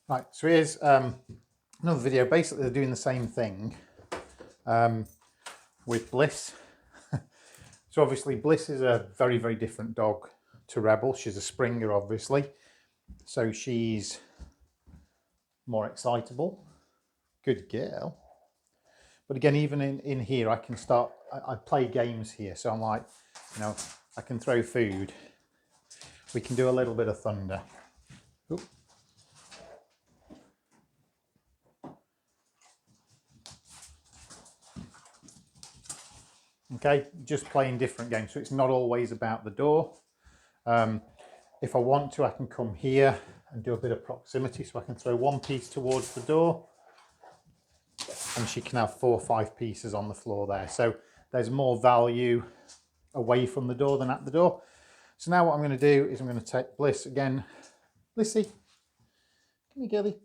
Right, so here's another video. Basically, they're doing the same thing with Bliss. So obviously, Bliss is a very, very different dog to Rebel. She's a Springer, obviously. So she's more excitable. Good girl. But again, even in here, I can start, I play games here. So I'm like, you know, I can throw food. We can do a little bit of thunder. Oop. Okay, just playing different games. So it's not always about the door. If I want to, I can come here and do a bit of proximity. So I can throw one piece towards the door and she can have 4 or 5 pieces on the floor there. So there's more value away from the door than at the door. So now what I'm going to do is I'm going to take Bliss again. Lissy, come here, girlie.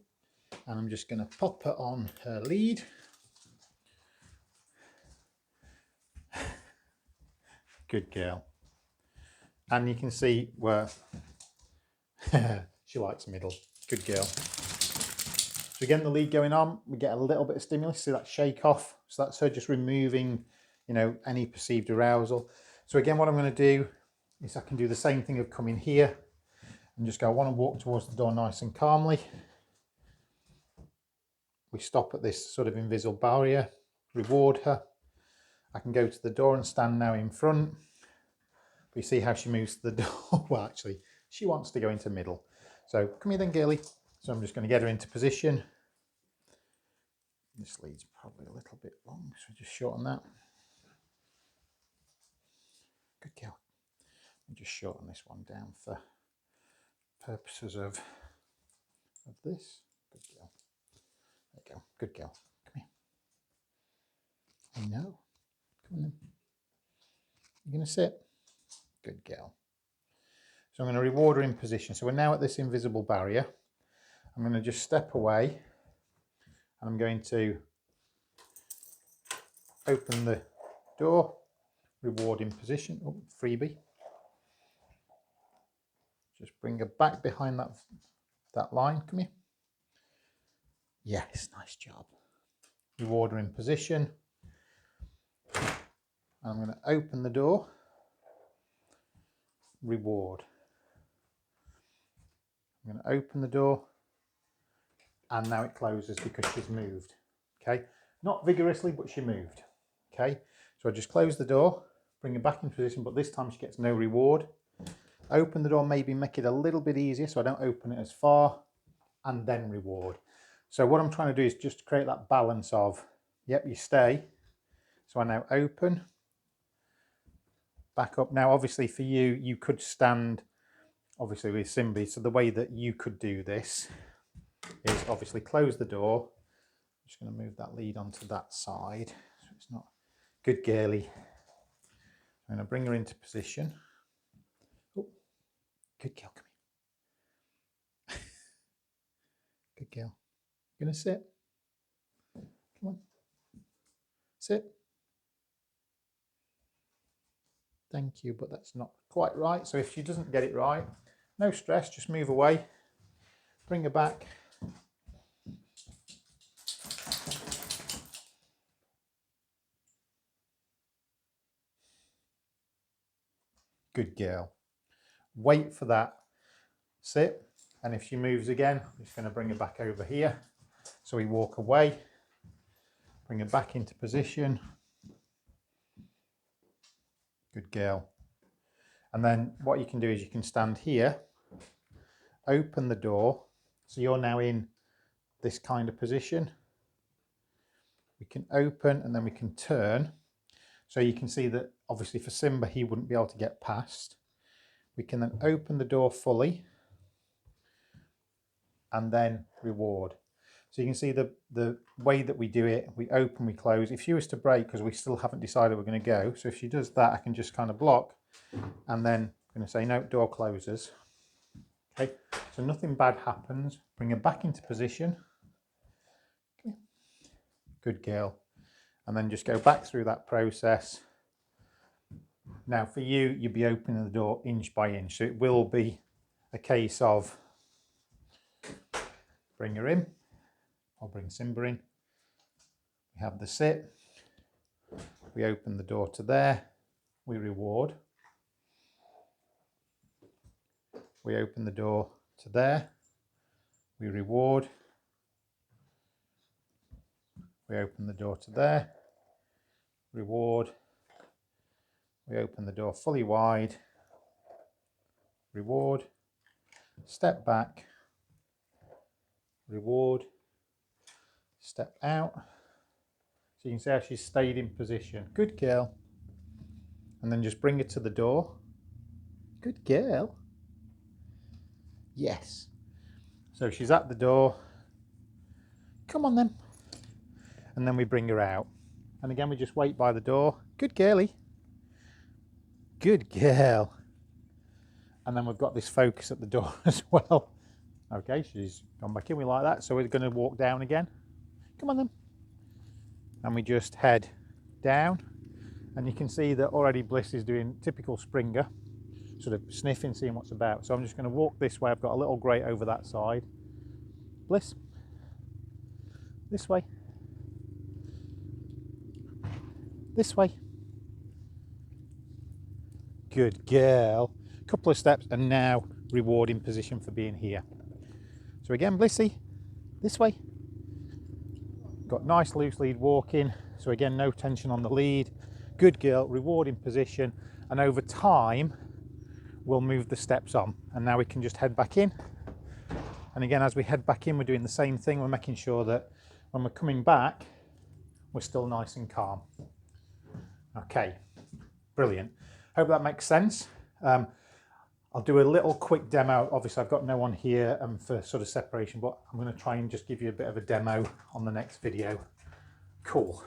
And I'm just going to pop her on her lead. Good girl. And you can see where she likes middle. Good girl. So again, the lead going on, we get a little bit of stimulus. See that shake off? So that's her just removing, you know, any perceived arousal. So again, what I'm going to do is I can do the same thing of coming here and just go, I want to walk towards the door nice and calmly. We stop at this sort of invisible barrier, reward her. I can go to the door and stand now in front. We see how she moves to the door. Well, actually, she wants to go into middle. So come here then, girlie. So I'm just going to get her into position. This lead's probably a little bit long, so just shorten that. Good girl. I'll just shorten this one down for purposes of this. Good girl. There you go. Good girl. Come here. I know. Come on then. You're going to sit. Good girl. So I'm going to reward her in position. So we're now at this invisible barrier. I'm going to just step away and I'm going to open the door, reward in position. Oh, freebie. Just bring her back behind that line. Come here. Yes, nice job. Reward her in position. I'm going to open the door. Reward. I'm going to open the door and now it closes because she's moved. Okay, not vigorously, but she moved. Okay, so I just close the door, bring her back in position, but this time she gets no reward. Open the door, maybe make it a little bit easier so I don't open it as far, and then reward. So what I'm trying to do is just create that balance of, yep, you stay. So I now open, back up. Now, obviously for you, you could stand, obviously with Simbi, so the way that you could do this is obviously close the door. I'm just going to move that lead onto that side so it's not. Good girlie. I'm going to bring her into position. Oh, good girl, come here. Good girl. You're going to sit. Come on. Sit. Thank you, but that's not quite right. So if she doesn't get it right, no stress, just move away. Bring her back. Good girl. Wait for that sit. And if she moves again, I'm just going to bring her back over here. So we walk away, bring her back into position. Good girl. And then what you can do is you can stand here, open the door. So you're now in this kind of position. We can open and then we can turn. So you can see that obviously for Simba, he wouldn't be able to get past. We can then open the door fully and then reward. So you can see the way that we do it, we open, we close. If she was to break, because we still haven't decided we're going to go, so if she does that, I can just kind of block and then I'm going to say, no, door closes. Okay, so nothing bad happens. Bring her back into position. Okay. Good girl. And then just go back through that process. Now for you, you'll be opening the door inch by inch. So it will be a case of bring her in. I'll bring Simba in. We have the sit. We open the door to there. We reward. We open the door to there. We reward. We open the door to there. Reward. We open the door fully wide. Reward. Step back. Reward. Step out. So you can see how she's stayed in position. Good girl. And then just bring her to the door. Good girl. Yes. So she's at the door. Come on then. And then we bring her out. And again, we just wait by the door. Good girlie. Good girl. And then we've got this focus at the door as well. Okay, she's gone back in. We like that. So we're going to walk down again. Come on then. And we just head down. And you can see that already Bliss is doing typical Springer, sort of sniffing, seeing what's about. So I'm just going to walk this way. I've got a little grate over that side. Bliss. This way. This way. Good girl. Couple of steps and now rewarding position for being here. So again, Blissy, this way. Got nice loose lead walking. So again, no tension on the lead. Good girl, rewarding position. And over time, we'll move the steps on. And now we can just head back in. And again, as we head back in, we're doing the same thing. We're making sure that when we're coming back, we're still nice and calm. Okay, brilliant. Hope that makes sense. I'll do a little quick demo. Obviously, I've got no one here for sort of separation, but I'm going to try and just give you a bit of a demo on the next video. Cool.